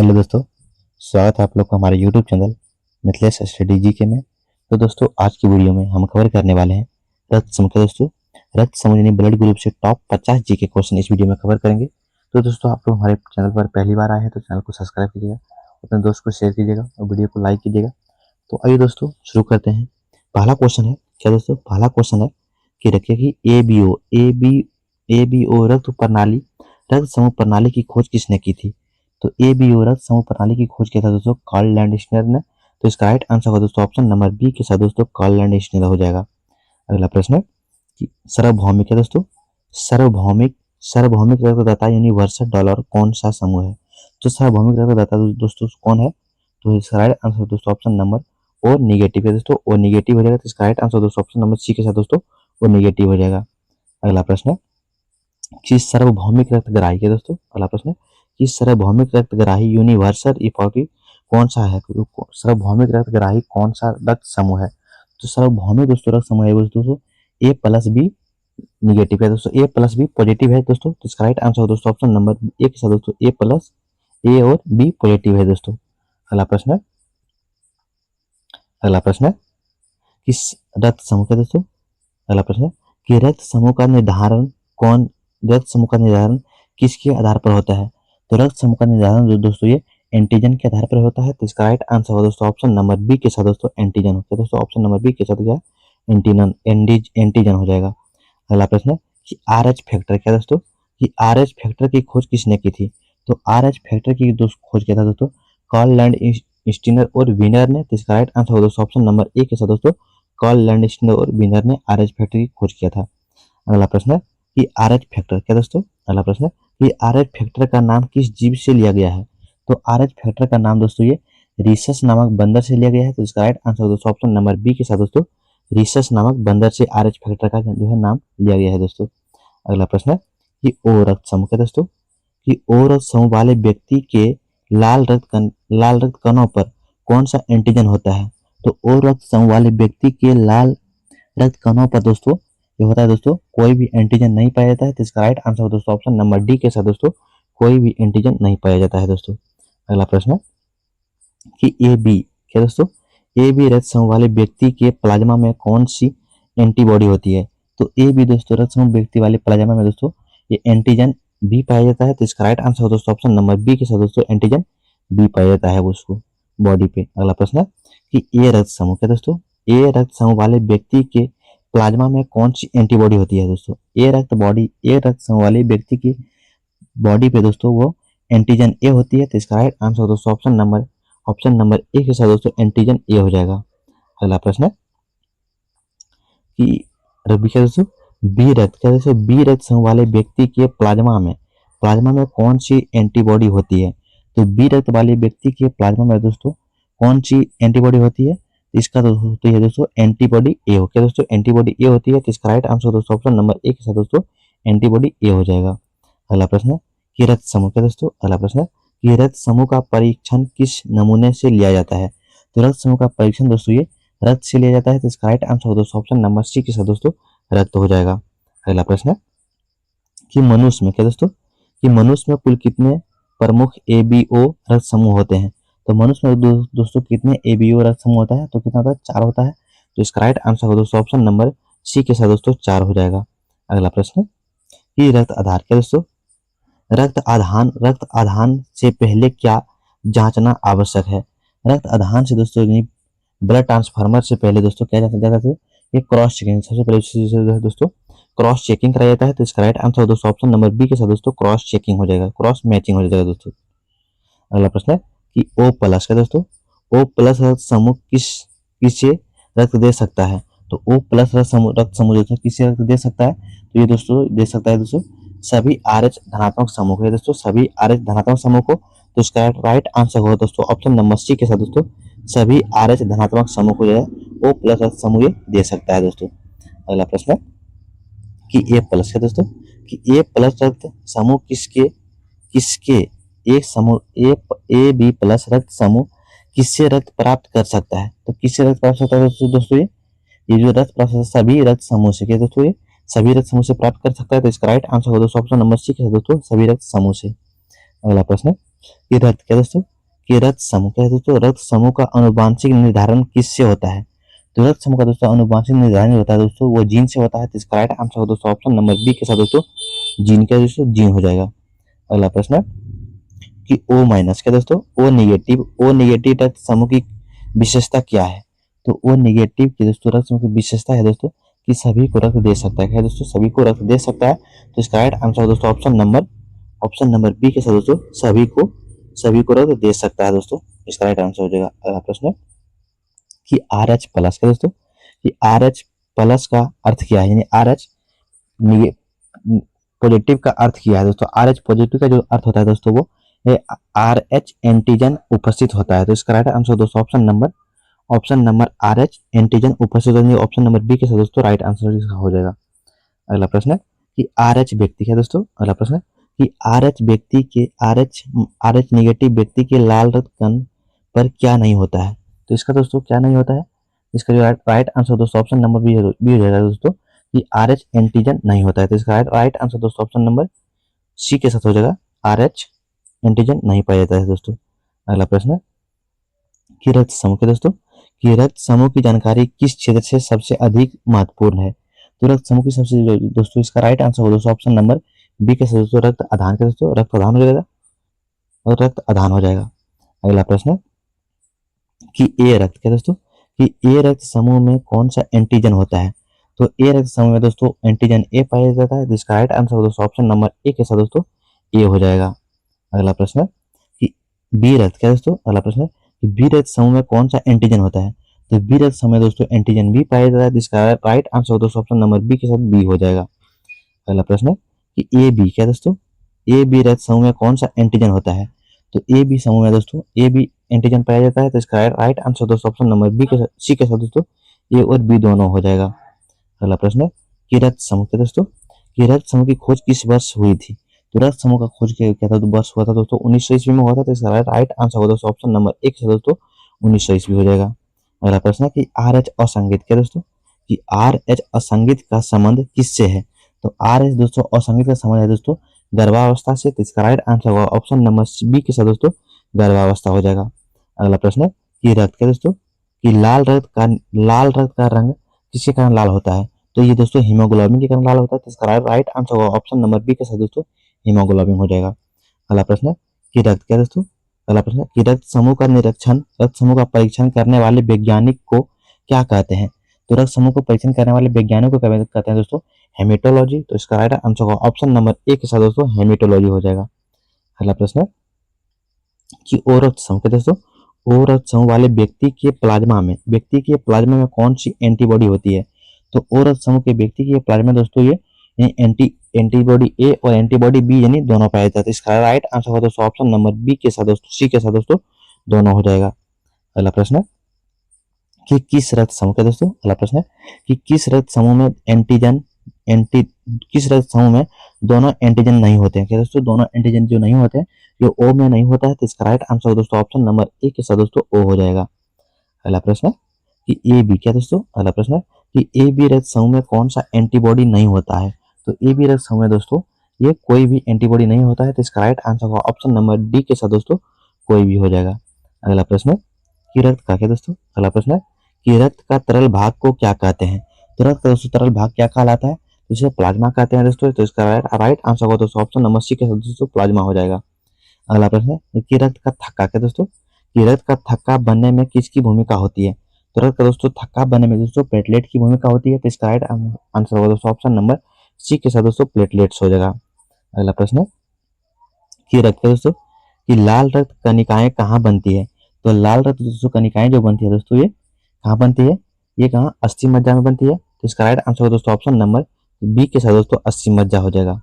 Hello दोस्तों, स्वागत है आप लोग का हमारे YouTube channel Mithilesh study GK में। तो दोस्तों, आज की वीडियो में हम कवर करने वाले हैं रक्त समूह के दोस्तों रक्त समूह यानी ब्लड ग्रुप से टॉप 50 जीके क्वेश्चन इस वीडियो में कवर करेंगे। तो दोस्तों, आप लोग हमारे चैनल पर पहली बार आए हैं तो चैनल को सब्सक्राइब कीजिएगा, अपने दोस्त को शेयर कीजिएगा और वीडियो को लाइक कीजिएगा। तो आइए दोस्तों शुरू करते हैं। पहला क्वेश्चन है क्या दोस्तों? पहला क्वेश्चन है कि रखिए कि एबीओ रक्त प्रणाली रक्त समूह प्रणाली की खोज किसने की थी? तो एबीओ रक्त समूह प्रणाली की खोज किया था दोस्तों कार्ल लैंडस्टर ने। तो इसका राइट आंसर होगा दोस्तों ऑप्शन नंबर बी के साथ दोस्तों कार्ल लैंडस्टर हो जाएगा। अगला प्रश्न है कि सार्वभौमिक है दोस्तों सार्वभौमिक सार्वभौमिक रक्तदाता यूनिवर्सल डॉलर कौन सा समूह है? तो सार्वभौमिक रक्तदाता दोस्तों कौन है? तो इसका राइट आंसर दोस्तों ऑप्शन नंबर ओ निगेटिव है दोस्तों। ओ निगेटिव हो जाएगा। तो इसका राइट आंसर दोस्तों ऑप्शन नंबर सी के साथ दोस्तों ओ निगेटिव हो जाएगा। अगला प्रश्न है कि सार्वभौमिक रक्तग्राही है दोस्तों। अगला प्रश्न है कि सार्वभौमिक रक्तग्राही यूनिवर्सल इक्वालिटी कौन सा है? सार्वभौमिक रक्तग्राही कौन सा रक्त समूह है? तो सार्वभौमिक दोस्तों रक्त समूह है दोस्तों ए प्लस बी निगेटिव है दोस्तों। ए प्लस बी पॉजिटिव है दोस्तों। तो इसका राइट आंसर दोस्तों ऑप्शन नंबर ए के साथ दोस्तों ए प्लस ए और बी पॉजिटिव है दोस्तों। अगला प्रश्न है अगला प्रश्न है किस रक्त समूह का दोस्तों? अगला प्रश्न है कि रक्त समूह का निर्धारण किसके आधार पर होता है? तो रक्त समूह का निर्धारण जो दोस्तों ये एंटीजन के आधार पर होता है। तो इसका राइट आंसर होगा दोस्तों ऑप्शन नंबर बी के साथ दोस्तों एंटीजन होता है दोस्तों। ऑप्शन नंबर बी के साथ क्या एंटीजन हो जाएगा। अगला प्रश्न है कि आर एच फैक्टर क्या दोस्तों? कि आर एच फैक्टर की खोज किसने की थी? तो आर एच फैक्टर की खोज किया था दोस्तों कार्ल लैंडस्टीनर और विनर ने। तो इसका राइट आंसर होगा दोस्तों ऑप्शन नंबर ए के साथ दोस्तों कार्ल लैंडस्टीनर और विनर ने आर एच फैक्टर की खोज किया था। अगला प्रश्न है कि आर एच फैक्टर क्या दोस्तों? अगला प्रश्न है कि आर एच फैक्टर का नाम किस जीव से लिया गया है? तो आर एच फैक्टर का नाम दोस्तों ये रीसस नामक बंदर से लिया गया है। तो इसका राइट आंसर दोस्तों ऑप्शन नंबर बी के साथ दोस्तों रीसस नामक बंदर से आर एच फैक्टर का जो है नाम लिया गया है दोस्तों। अगला प्रश्न है कि ओ रक्त समूह क्या दोस्तों? कि ओ रक्त समूह वाले व्यक्ति के लाल रक्त कणों पर कौन सा एंटीजन होता है? तो ओ रक्त समूह वाले व्यक्ति के लाल रक्त कणों पर दोस्तों ये होता है दोस्तों कोई भी एंटीजन नहीं पाया जाता है। तो इसका राइट आंसर दोस्तों ऑप्शन नंबर डी के साथ दोस्तों कोई भी एंटीजन नहीं पाया जाता है दोस्तों। अगला प्रश्न है कि ए बी क्या दोस्तों? ए बी रक्त समूह वाले व्यक्ति के प्लाज्मा में कौन सी एंटीबॉडी होती है? तो ए बी दोस्तों रक्त समूह व्यक्ति वाले प्लाज्मा में दोस्तों ये एंटीजन बी पाया जाता है। तो इसका राइट आंसर दोस्तों ऑप्शन नंबर बी के साथ दोस्तों एंटीजन बी पाया जाता है उसको बॉडी पे। अगला प्रश्न है कि ए रक्त समूह क्या दोस्तों? ए रक्त समूह वाले व्यक्ति के प्लाज्मा में कौन सी एंटीबॉडी होती है दोस्तों? ए रक्त समूह वाले व्यक्ति की बॉडी पे दोस्तों वो एंटीजन ए होती है। तो इसका राइट आंसर दोस्तों ऑप्शन नंबर ए के साथ दोस्तों एंटीजन ए हो जाएगा। अगला प्रश्न है कि रबी क्या दोस्तों? बी रक्त क्या दोस्तों? बी रक्त समूह वाले व्यक्ति के प्लाज्मा में कौन सी एंटीबॉडी होती है? तो बी रक्त वाले व्यक्ति के प्लाज्मा में दोस्तों कौन सी एंटीबॉडी होती है? इसका दोस्तों ये दोस्तों एंटीबॉडी ए हो क्या दोस्तों? एंटीबॉडी ए होती है। तो इसका राइट आंसर दोस्तों ऑप्शन नंबर ए के साथ दोस्तों एंटीबॉडी ए हो जाएगा। अगला प्रश्न है कि रक्त समूह क्या दोस्तों? अगला प्रश्न है कि रक्त समूह का परीक्षण किस नमूने से लिया जाता है? तो रक्त समूह का परीक्षण दोस्तों ये रक्त से लिया जाता है। तो इसका राइट आंसर दोस्तों ऑप्शन नंबर सी के साथ दोस्तों रक्त हो जाएगा। अगला प्रश्न है कि मनुष्य में क्या दोस्तों? कि मनुष्य में कुल कितने प्रमुख एबीओ रक्त समूह होते हैं? तो मनुष्य में दोस्तों कितने एबीओ रक्त समूह होता है? तो कितना होता है? 4 होता है। तो इसका राइट आंसर होगा दोस्तों ऑप्शन नंबर सी के साथ दोस्तों 4 हो जाएगा। अगला प्रश्न है कि रक्त आधार क्या दोस्तों? रक्त आधान से पहले क्या जांचना आवश्यक है? रक्त आधान से दोस्तों ब्लड ट्रांसफार्मर से पहले दोस्तों क्या जाता है? ये क्रॉस चेकिंग सबसे पहले दोस्तों क्रॉस चेकिंग कराया जाता है। तो इसका राइट आंसर दोस्तों ऑप्शन नंबर बी के साथ दोस्तों क्रॉस चेकिंग हो जाएगा, क्रॉस मैचिंग हो जाएगा दोस्तों। अगला प्रश्न है कि ओ प्लस का दोस्तों ओ प्लस रक्त समूह किसे रक्त दे सकता है? तो ओ प्लस रक्त समूह दोस्तों किसे रक्त दे सकता है? तो ये दोस्तों दे सकता है दोस्तों सभी आर एच धनात्मक समूह को, दोस्तों सभी आर एच धनात्मक समूह को। तो इसका राइट आंसर होगा दोस्तों ऑप्शन नंबर सी के साथ दोस्तों सभी आर एच धनात्मक समूह को जो है ओ प्लस रक्त समूह ये दे सकता है दोस्तों। अगला प्रश्न है कि ए प्लस है दोस्तों कि ए प्लस रक्त समूह किसके किसके एक समूह ए बी प्लस रक्त समूह किससे रक्त प्राप्त कर सकता है? तो किससे रक्त प्राप्त होता है दोस्तों ये जो रक्त प्राप्त होता है सभी रक्त समूह से क्या दोस्तों ये सभी रक्त समूह से प्राप्त कर सकता है। तो इसका राइट आंसर होगा दोस्तों ऑप्शन नंबर सी के साथ दोस्तों सभी रक्त समूह से। अगला प्रश्न है कि रक्त क्या दोस्तों, कि रक्त समूह क्या है दोस्तों, रक्त समूह का आनुवांशिक निर्धारण किससे होता है? तो रक्त समूह का दोस्तों आनुवांशिक निर्धारण होता है दोस्तों वो जीन से होता है। तो इसका राइट आंसर हो दोस्तों ऑप्शन नंबर बी के साथ दोस्तों जीन क्या दोस्तों, जीन हो जाएगा। अगला प्रश्न कि ओ माइनस क्या दोस्तों, ओ नेगेटिव रक्त समूह की विशेषता क्या है? तो ओ नेगेटिव की दोस्तों रक्त समूह की विशेषता है दोस्तों कि सभी को रक्त दे सकता है। क्या दोस्तों, सभी को रक्त दे सकता है। तो इसका राइट आंसर दोस्तों ऑप्शन नंबर बी के साथ दोस्तों सभी को रक्त दे सकता है दोस्तों। इसका राइट आंसर हो जाएगा। अगला प्रश्न कि आर एच प्लस क्या दोस्तों, कि आर एच प्लस का अर्थ क्या है? यानी आर एच पॉजिटिव का अर्थ क्या है दोस्तों? आर एच पॉजिटिव का जो अर्थ होता है दोस्तों वो आर एच एंटीजन उपस्थित होता है। तो इसका राइट आंसर दोस्तों option number R H antigen उपस्थित होने ऑप्शन नंबर बी के साथ दोस्तों राइट आंसर इसका हो जाएगा। अगला प्रश्न है कि आर एच व्यक्ति क्या दोस्तों, अगला प्रश्न है कि आर एच निगेटिव व्यक्ति के लाल रक्त कण पर क्या नहीं होता है? तो इसका दोस्तों क्या नहीं होता है? इसका जो राइट आंसर दोस्तों ऑप्शन नंबर बी हो जाएगा दोस्तों कि आर एच एंटीजन नहीं होता है। तो इसका राइट आंसर दोस्तों ऑप्शन नंबर सी के साथ हो जाएगा, आर एच एंटीजन नहीं पाया जाता है दोस्तों। अगला प्रश्न है कि रक्त समूह के दोस्तों, कि रक्त समूह की जानकारी किस क्षेत्र से सबसे अधिक महत्वपूर्ण है? तो रक्त समूह की सबसे दोस्तों इसका राइट आंसर हो दोस्तों ऑप्शन नंबर बी के साथ दोस्तों रक्त आधान के दोस्तों रक्त आधान हो जाएगा और रक्त आधान हो जाएगा। अगला प्रश्न कि ए रक्त क्या दोस्तों, कि ए रक्त समूह में कौन सा एंटीजन होता है? तो ए रक्त समूह में दोस्तों एंटीजन ए पाया जाता है। जिसका राइट आंसर हो दोस्तों ऑप्शन नंबर ए के साथ दोस्तों ए हो जाएगा। अगला प्रश्न कि बी रक्त क्या दोस्तों, अगला प्रश्न कि बी रक्त समूह में कौन सा एंटीजन होता है? तो बी रक्त समूह में दोस्तों एंटीजन बी पाया जाता है। जिसका राइट आंसर हो दोस्तों ऑप्शन नंबर बी के साथ बी हो जाएगा। अगला प्रश्न कि ए बी क्या दोस्तों, ए बी रक्त समूह में कौन सा एंटीजन होता है? तो ए बी समूह में दोस्तों ए बी एंटीजन पाया जाता है। तो इसका राइट आंसर दोस्तों ऑप्शन नंबर बी के साथ सी के साथ दोस्तों ए और बी दोनों हो जाएगा। अगला प्रश्न कि रक्त समूह के दोस्तों, कि रक्त समूह की खोज किस वर्ष हुई थी? तो रक्त समूह का खोज क्या था, तो वर्ष हुआ था दोस्तों 1900 ईस्वी में हुआ था। तो इसका राइट आंसर होगा दोस्तों ऑप्शन नंबर एक से दोस्तों 1900 ईस्वी हो जाएगा। अगला प्रश्न है कि आर एच असंगीत क्या दोस्तों, कि आर एच असंगीत का संबंध किससे है? तो आर एच दोस्तों असंगीत का संबंध है दोस्तों गर्भावस्था से। तो इसका राइट आंसर होगा ऑप्शन नंबर बी के साथ दोस्तों गर्भावस्था हो जाएगा। अगला प्रश्न है कि रक्त क्या दोस्तों, कि लाल रक्त का रंग किसके कारण लाल होता है? तो ये दोस्तों हीमोग्लोबिन के कारण लाल होता है। तो इसका राइट आंसर होगा ऑप्शन नंबर बी के साथ दोस्तों हीमोग्लोबिन हो जाएगा। अगला प्रश्न कि रक्त क्या दोस्तों, अगला प्रश्न कि रक्त समूह का परीक्षण करने वाले वैज्ञानिक को क्या कहते हैं? तो रक्त समूह को परीक्षण करने वाले वैज्ञानिक को कहते हैं दोस्तों हेमेटोलॉजी। तो इसका राइट आंसर होगा ऑप्शन नंबर ए के साथ दोस्तों हेमेटोलॉजी हो जाएगा। अगला प्रश्न कि ओ रक्त समूह क्या दोस्तों, ओ रक्त समूह वाले व्यक्ति के प्लाज्मा में कौन सी एंटीबॉडी होती है? तो ओ रक्त समूह के व्यक्ति के प्लाज्मा दोस्तों ये एंटीबॉडी ए और एंटीबॉडी बी यानी दोनों पाए जाते हैं। इसका राइट आंसर होगा दोस्तों ऑप्शन नंबर बी के साथ दोस्तों सी के साथ दोस्तों दोनों हो जाएगा। अगला प्रश्न कि किस रक्त समूह का दोस्तों, अगला प्रश्न है कि किस रक्त समूह में किस रक्त समूह में दोनों एंटीजन नहीं होते हैं? क्या दोस्तों, दोनों एंटीजन जो नहीं होते हैं जो ओ में नहीं होता है। तो इसका राइट आंसर दोस्तों ऑप्शन नंबर ए के साथ दोस्तों ओ हो जाएगा। अगला प्रश्न है कि ए बी क्या दोस्तों, अगला प्रश्न है कि ए बी रक्त समूह में कौन सा एंटीबॉडी नहीं होता है? तो ए बी रक्त समूह में दोस्तों ये कोई भी एंटीबॉडी नहीं होता है। तो इसका राइट आंसर होगा ऑप्शन नंबर डी के साथ दोस्तों कोई भी हो जाएगा। अगला प्रश्न है कि रक्त का क्या दोस्तों, अगला प्रश्न है कि रक्त का तरल भाग को क्या कहते हैं? तो रक्त का दोस्तों तरल भाग क्या कहलाता है? तो इसे प्लाज्मा कहते हैं दोस्तों। तो इसका राइट आंसर होगा दोस्तों ऑप्शन नंबर सी के साथ दोस्तों प्लाज्मा हो जाएगा। अगला प्रश्न है कि रक्त का थक्का क्या दोस्तों, कि रक्त का थक्का बनने में किसकी भूमिका होती है? तो रक्त का दोस्तों थक्का बनने में दोस्तों प्लेटलेट की भूमिका होती है। तो इसका राइट आंसर होगा दोस्तों ऑप्शन नंबर सी के साथ दोस्तों प्लेटलेट्स हो जाएगा। अगला प्रश्न है कि रक्त दोस्तों कि लाल रक्त कणिकाएं कहाँ बनती है? तो लाल रक्त दोस्तों कणिकाएं जो बनती है दोस्तों ये कहाँ बनती है? ये कहाँ अस्थि मज्जा में बनती है। तो इसका राइट आंसर होगा दोस्तों ऑप्शन नंबर बी के साथ दोस्तों अस्थि मज्जा हो जाएगा।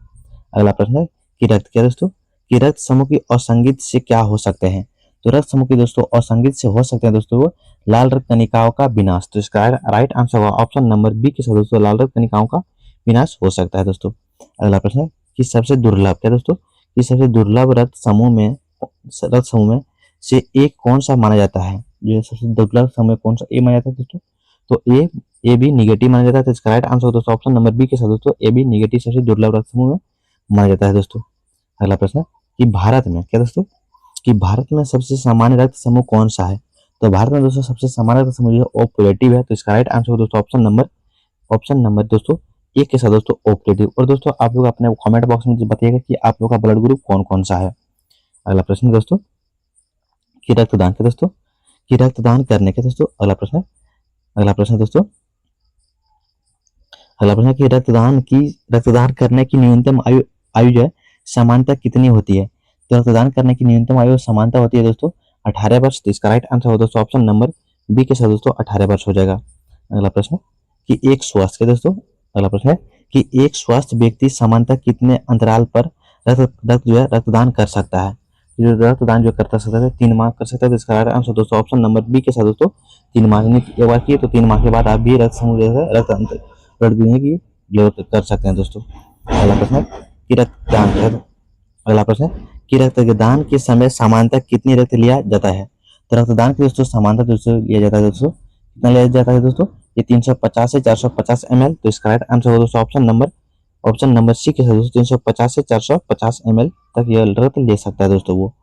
अगला प्रश्न है कि रक्त क्या दोस्तों, कि रक्त समूह की असंगीत से क्या हो सकते हैं? तो रक्त समूह की दोस्तों असंगीत से हो सकते हैं दोस्तों वो लाल रक्त कणिकाओं का विनाश। तो इसका राइट आंसर होगा ऑप्शन नंबर बी के साथ दोस्तों लाल रक्त कणिकाओं का विनाश हो सकता है दोस्तों। अगला प्रश्न है कि सबसे दुर्लभ क्या दोस्तों, कि सबसे दुर्लभ रक्त समूह में से एक कौन सा माना जाता है? जो सबसे दुर्लभ समूह कौन सा ए माना जाता है दोस्तों? तो ए बी निगेटिव माना जाता है। तो इसका राइट आंसर दोस्तों ऑप्शन नंबर बी के साथ दोस्तों ए बी निगेटिव सबसे दुर्लभ रक्त समूह में माना जाता है दोस्तों। अगला प्रश्न कि भारत में क्या दोस्तों, कि भारत में सबसे सामान्य रक्त समूह कौन सा है। तो भारत में दोस्तों सबसे सामान्य रक्त समूह जो है ओ पॉजिटिव है। तो इसका राइट आंसर हो दोस्तों ऑप्शन नंबर दोस्तों ए के साथ दोस्तों ओ पॉजिटिव। और दोस्तों आप लोग अपने कमेंट बॉक्स में बताइएगा कि आप लोग का ब्लड ग्रुप कौन कौन सा है। अगला प्रश्न दोस्तों कि रक्तदान के दोस्तों कि रक्तदान करने के दोस्तों अगला प्रश्न दोस्तों अगला प्रश्न कि रक्तदान करने की न्यूनतम आयु जो है सामान्यतः कितनी होती है। तो रक्तदान करने की न्यूनतम आयु समानता होती है दोस्तों 18 वर्ष। तो इसका राइट आंसर हो दोस्तों ऑप्शन नंबर बी के साथ दोस्तों 18 वर्ष हो जाएगा। अगला प्रश्न कि एक स्वस्थ के दोस्तों अगला प्रश्न है कि एक स्वस्थ व्यक्ति सामान्यतः कितने अंतराल पर रक्तदान कर सकता है। जो रक्तदान जो करता सकता है 3 माह कर सकता है। तो इसका राइट आंसर दोस्तों ऑप्शन नंबर बी के साथ दोस्तों 3 माह एक बार किए तो 3 माह के बाद आप भी रक्त समूह ब्लड देने की जो कर सकते हैं दोस्तों। अगला प्रश्न है कि अगला प्रश्न है कि रक्तदान के समय सामान्यतः कितनी रक्त लिया जाता है। तो रक्तदान के दोस्तों सामान्यतः दोस्तों लिया जाता है दोस्तों कितना लिया जाता है दोस्तों ये 350 से 450 ml। तो इसका राइट आंसर हो दोस्तों ऑप्शन नंबर सी के साथ दोस्तों 350 से 450 ml तक यह रक्त ले सकता है दोस्तों वो।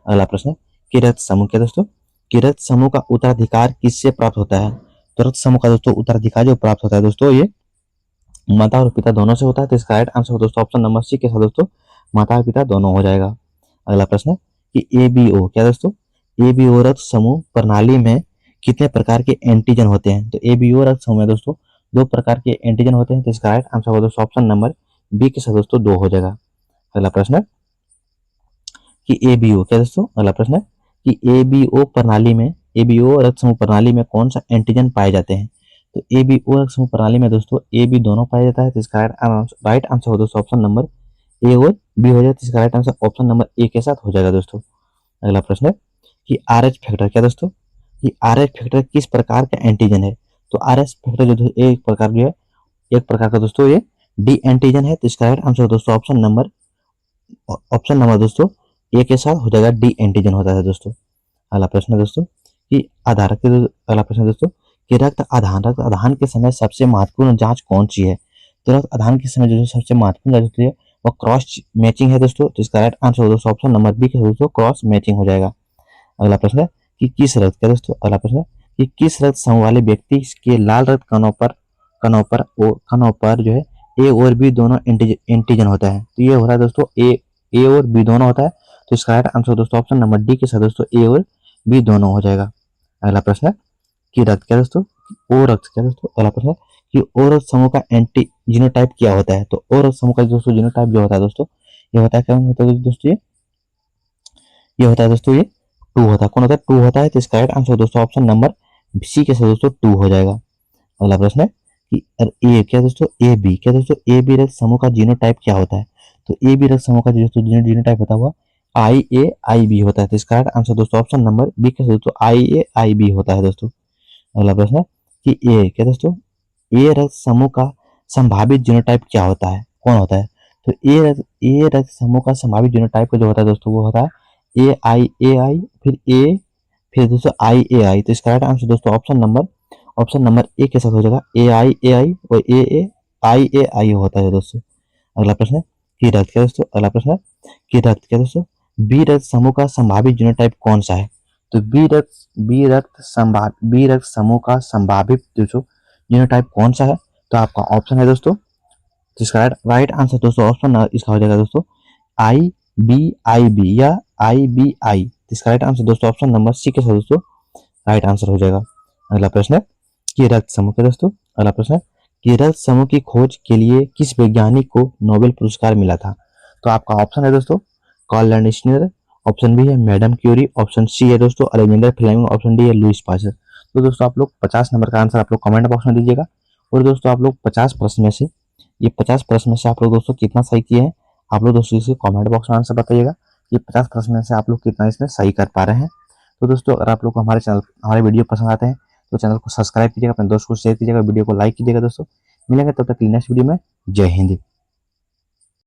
अगला प्रश्न है कि रक्त समूह क्या दोस्तों कि रक्त समूह का उत्तराधिकार किससे प्राप्त होता है। तो रक्त समूह का दोस्तों उत्तराधिकार जो प्राप्त होता है दोस्तों ये माता और पिता दोनों से होता है। तो इसका राइट आंसर दोस्तों ऑप्शन नंबर सी के साथ दोस्तों माता और पिता दोनों हो जाएगा। अगला प्रश्न है कि एबीओ क्या दोस्तों एबीओ रक्त समूह प्रणाली में कितने प्रकार के एंटीजन होते हैं। तो एबीओ रक्त समूह में दोस्तों 2 प्रकार के एंटीजन होते हैं। तो इसका राइट आंसर दोस्तों ऑप्शन नंबर बी के साथ दोस्तों 2 हो जाएगा। अगला प्रश्न है कि एबीओ क्या दोस्तों अगला प्रश्न है कि एबीओ रक्त समूह प्रणाली में कौन सा एंटीजन पाए जाते हैं। तो एबीओ रक्त समूह प्रणाली में दोस्तों ए बी दोनों पाया जाता है। तो इसका राइट आंसर हो दोस्तों ऑप्शन नंबर ए और बी हो जाए। तो इसका right answer option number A के साथ हो जाएगा दोस्तों। अगला प्रश्न है कि आरएच फैक्टर क्या दोस्तों कि आरएच फैक्टर किस प्रकार का एंटीजन है। तो आरएच फैक्टर जो एक प्रकार का दोस्तों ये डी एंटीजन है। तो इसका राइट आंसर दोस्तों ऑप्शन नंबर दोस्तों ए के साथ हो जाएगा डी एंटीजन होता है दोस्तों। अगला प्रश्न दोस्तों कि अगला प्रश्न दोस्तों कि रक्त आधान के समय सबसे महत्वपूर्ण जांच कौन सी है। तो रक्त आधान के समय जो सबसे महत्वपूर्ण जांच होती है वो क्रॉस मैचिंग है दोस्तों। तो इसका राइट आंसर दोस्तों ऑप्शन नंबर बी के दोस्तों क्रॉस मैचिंग हो जाएगा। अगला प्रश्न है कि किस रक्त क्या दोस्तों अगला प्रश्न है कि किस रक्त समूह वाले व्यक्ति के लाल रक्त कणों पर जो है ए और बी दोनों एंटीजन होता है। तो ये हो रहा है दोस्तों ए और बी दोनों होता है। तो इसका राइट आंसर दोस्तों ऑप्शन नंबर डी के साथ दोस्तों ए और बी दोनों हो जाएगा। अगला प्रश्न है कि रक्त क्या दोस्तों ओ रक्त क्या दोस्तों अगला प्रश्न है कि ओ रक्त समूह का एंटी जीनोटाइप क्या होता है। तो ओ रक्त समूह का दोस्तों जीनोटाइप जो होता है दोस्तों ये होता है क्या होता है दोस्तों ये होता है दोस्तों ये 2 होता है। कौन होता है 2 होता है। तो इसका राइट आंसर दोस्तों ऑप्शन नंबर सी के साथ दोस्तों 2 हो जाएगा। अगला प्रश्न है कि ए क्या दोस्तों ए बी क्या दोस्तों ए बी रक्त समूह का जीनोटाइप क्या होता है। तो ए बी रक्त समूह का दोस्तों जीनोटाइप होता हुआ IA IB होता है। तो इसका राइट आंसर दोस्तों ऑप्शन नंबर बी के साथ दोस्तों IAIB होता है दोस्तों। अगला प्रश्न है कि ए क्या दोस्तों ए रक्त समूह का संभावित जीनोटाइप क्या होता है कौन होता है। तो ए रक्त समूह का संभावित जीनोटाइप का जो होता है दोस्तों वो होता है AI फिर दोस्तों IAI। तो इसका राइट आंसर दोस्तों ऑप्शन नंबर ए के साथ हो जाएगा AIAI और IAI होता है दोस्तों। अगला प्रश्न है कि रक्त क्या दोस्तों अगला प्रश्न है कि रक्त क्या दोस्तों बी रक्त समूह का संभावित जीनोटाइप कौन सा है। तो बी रक्त समूह का संभावित दोस्तों जीनोटाइप कौन सा है। तो आपका ऑप्शन है दोस्तों जिसका राइट आंसर दोस्तों ऑप्शन इसका हो जाएगा दोस्तों IBIB या IBI। इसका राइट आंसर दोस्तों ऑप्शन नंबर सी के साथ दोस्तों राइट आंसर हो जाएगा। अगला प्रश्न है कि रक्त समूह के दोस्तों अगला प्रश्न है कि रक्त समूह की खोज के लिए किस वैज्ञानिक को नोबेल पुरस्कार मिला था। तो आपका ऑप्शन है दोस्तों कार्ल लैंडस्टर, ऑप्शन बी है मैडम क्यूरी, ऑप्शन सी है दोस्तों अलेक्जेंडर फ्लेमिंग, ऑप्शन डी है लुईस पास्चर। तो दोस्तों आप लोग 50 नंबर का आंसर आप लोग कमेंट बॉक्स में दीजिएगा। और दोस्तों आप लोग 50 प्रश्न में से आप लोग दोस्तों कितना सही किए हैं आप लोग दोस्तों इसे कमेंट बॉक्स में आंसर बताइएगा कि 50 प्रश्न में से आप लोग कितना इसमें सही कर पा रहे हैं। तो दोस्तों अगर आप लोग को हमारे वीडियो पसंद आते हैं तो चैनल को सब्सक्राइब कीजिएगा, अपने दोस्त को शेयर कीजिएगा, वीडियो को लाइक कीजिएगा दोस्तों। मिलेंगे तब तक नेक्स्ट वीडियो में। जय हिंद।